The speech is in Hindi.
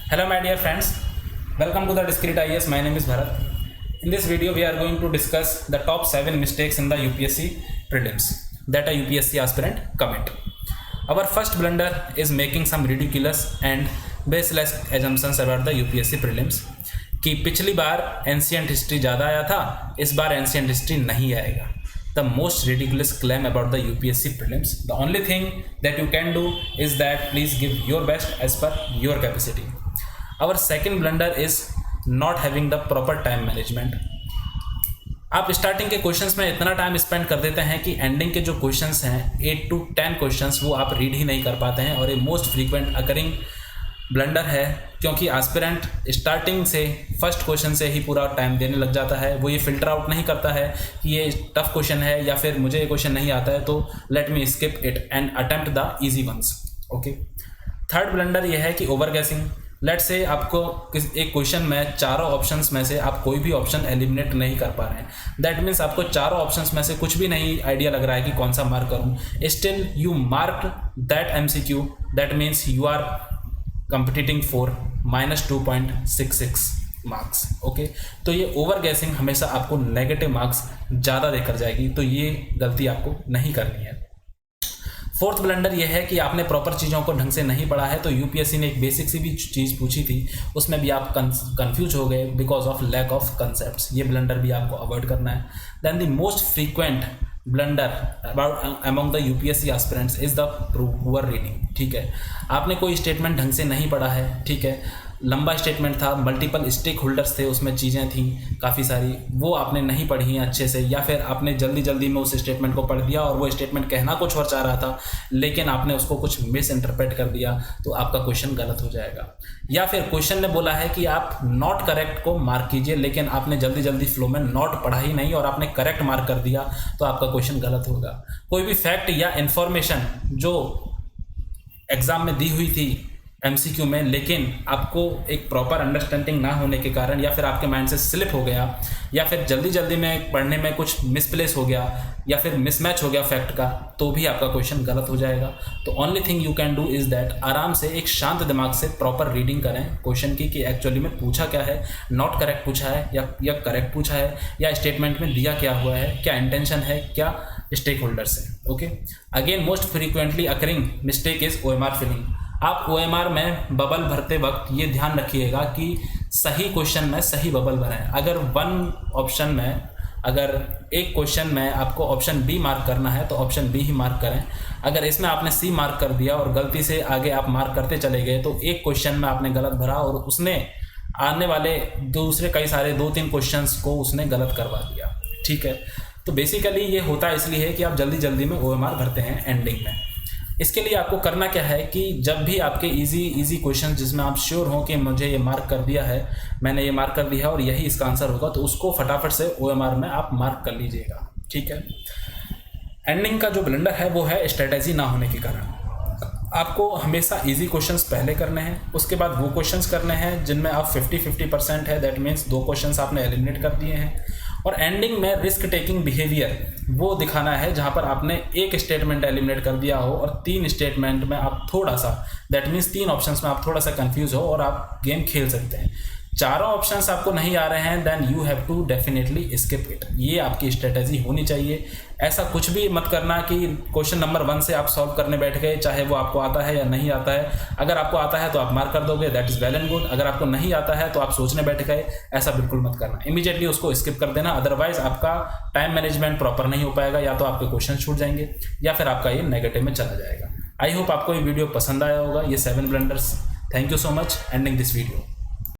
Hello my dear friends, welcome to the Discrete IAS. My name is Bharat. In this video we are going to discuss the top 7 mistakes in the UPSC prelims that a UPSC aspirant commit. Our first blunder is making some ridiculous and baseless assumptions about the UPSC prelims कि पिछली बार एंशियंट हिस्ट्री ज़्यादा आया था, इस बार एंशियंट हिस्ट्री नहीं आएगा. The most ridiculous claim about the UPSC prelims. The only thing that you can do is that please give your best as per your capacity. Our second blunder is not having the proper time management. आप स्टार्टिंग के क्वेश्चंस में इतना टाइम स्पेंड कर देते हैं कि एंडिंग के जो क्वेश्चंस हैं 8 to 10 क्वेश्चंस वो आप रीड ही नहीं कर पाते हैं, और ये मोस्ट फ्रीक्वेंट अकरिंग ब्लंडर है क्योंकि एस्पिरेंट स्टार्टिंग से फर्स्ट क्वेश्चन से ही पूरा टाइम देने लग जाता है. वो ये फिल्टर आउट नहीं करता है कि ये टफ क्वेश्चन है या फिर मुझे ये क्वेश्चन नहीं आता है तो let me skip it and attempt the easy ones. Okay, third blunder ये है कि ओवर गैसिंग. लेट से आपको एक क्वेश्चन में चारों ऑप्शंस में से आप कोई भी ऑप्शन एलिमिनेट नहीं कर पा रहे हैं. दैट मीन्स आपको चारों ऑप्शंस में से कुछ भी नहीं आइडिया लग रहा है कि कौन सा मार्क करूं. Still you mark that MCQ. That means you are competing for -2.66 marks. Okay, तो ये ओवर गैसिंग हमेशा आपको नेगेटिव मार्क्स ज़्यादा देकर जाएगी, तो ये गलती आपको नहीं करनी है. फोर्थ ब्लंडर ये है कि आपने प्रॉपर चीज़ों को ढंग से नहीं पढ़ा है. तो यूपीएससी ने एक बेसिक सी भी चीज़ पूछी थी, उसमें भी आप कंफ्यूज हो गए because of lack of concepts. ये ब्लंडर भी आपको अवॉइड करना है. Then the most frequent blunder about among the UPSC aspirants is the poor reading. ठीक है, आपने कोई स्टेटमेंट ढंग से नहीं पढ़ा है. ठीक है, लंबा स्टेटमेंट था, मल्टीपल स्टेक होल्डर्स थे, उसमें चीज़ें थी काफ़ी सारी, वो आपने नहीं पढ़ी हैं अच्छे से, या फिर आपने जल्दी जल्दी में उस स्टेटमेंट को पढ़ दिया और वो स्टेटमेंट कहना कुछ और चाह रहा था लेकिन आपने उसको कुछ मिस इंटरप्रेट कर दिया, तो आपका क्वेश्चन गलत हो जाएगा. या फिर क्वेश्चन ने बोला है कि आप नॉट करेक्ट को मार्क कीजिए, लेकिन आपने जल्दी जल्दी फ्लो में नॉट पढ़ा ही नहीं और आपने करेक्ट मार्क कर दिया, तो आपका क्वेश्चन गलत होगा. कोई भी फैक्ट या इन्फॉर्मेशन जो एग्ज़ाम में दी हुई थी MCQ में, लेकिन आपको एक प्रॉपर अंडरस्टैंडिंग ना होने के कारण या फिर आपके माइंड से स्लिप हो गया या फिर जल्दी जल्दी में पढ़ने में कुछ मिसप्लेस हो गया या फिर मिसमैच हो गया फैक्ट का, तो भी आपका क्वेश्चन गलत हो जाएगा. तो only thing you can do is that आराम से एक शांत दिमाग से प्रॉपर रीडिंग करें क्वेश्चन की कि एक्चुअली में पूछा क्या है, नॉट करेक्ट पूछा है या करेक्ट पूछा है, या स्टेटमेंट में दिया क्या हुआ है, क्या इंटेंशन है, क्या स्टेक होल्डर्स है. Okay, again most frequently occurring mistake is OMR filling. आप OMR में बबल भरते वक्त ये ध्यान रखिएगा कि सही क्वेश्चन में सही बबल भरें. अगर अगर एक क्वेश्चन में आपको ऑप्शन B मार्क करना है तो ऑप्शन B ही मार्क करें. अगर इसमें आपने C मार्क कर दिया और गलती से आगे आप मार्क करते चले गए तो एक क्वेश्चन में आपने गलत भरा और उसने आने वाले दूसरे कई सारे 2-3 क्वेश्चंस को उसने गलत करवा दिया. ठीक है, तो बेसिकली ये होता इसलिए है कि आप जल्दी जल्दी में OMR भरते हैं एंडिंग में. इसके लिए आपको करना क्या है कि जब भी आपके इजी क्वेश्चन जिसमें आप श्योर हो कि मुझे ये मार्क कर दिया है, मैंने ये मार्क कर दिया है और यही इसका आंसर होगा, तो उसको फटाफट से OMR में आप मार्क कर लीजिएगा. ठीक है, एंडिंग का जो ब्लंडर है वो है स्ट्रेटेजी ना होने के कारण. आपको हमेशा इजी क्वेश्चंस पहले करने हैं, उसके बाद वो क्वेश्चंस करने हैं जिनमें आप 50-50% है. दैट मीन्स 2 क्वेश्चंस आपने एलिमिनेट कर दिए हैं, और एंडिंग में रिस्क टेकिंग बिहेवियर वो दिखाना है जहां पर आपने एक स्टेटमेंट एलिमिनेट कर दिया हो और 3 स्टेटमेंट में आप थोड़ा सा, दैट मीन्स 3 ऑप्शंस में आप थोड़ा सा कंफ्यूज हो और आप गेम खेल सकते हैं. चारों ऑप्शंस आपको नहीं आ रहे हैं, then you have to definitely skip it. ये आपकी स्ट्रेटेजी होनी चाहिए. ऐसा कुछ भी मत करना कि क्वेश्चन नंबर 1 से आप सॉल्व करने बैठ गए, चाहे वो आपको आता है या नहीं आता है. अगर आपको आता है तो आप मार्क कर दोगे, that is well and good. अगर आपको नहीं आता है तो आप सोचने बैठ गए, ऐसा बिल्कुल मत करना. इमीडिएटली उसको स्किप कर देना, अदरवाइज आपका टाइम मैनेजमेंट प्रॉपर नहीं हो पाएगा, या तो आपके क्वेश्चन छूट जाएंगे या फिर आपका ये नेगेटिव में चला जाएगा. आई होप आपको ये वीडियो पसंद आया होगा, ये 7 blunders. Thank you so much ending this video.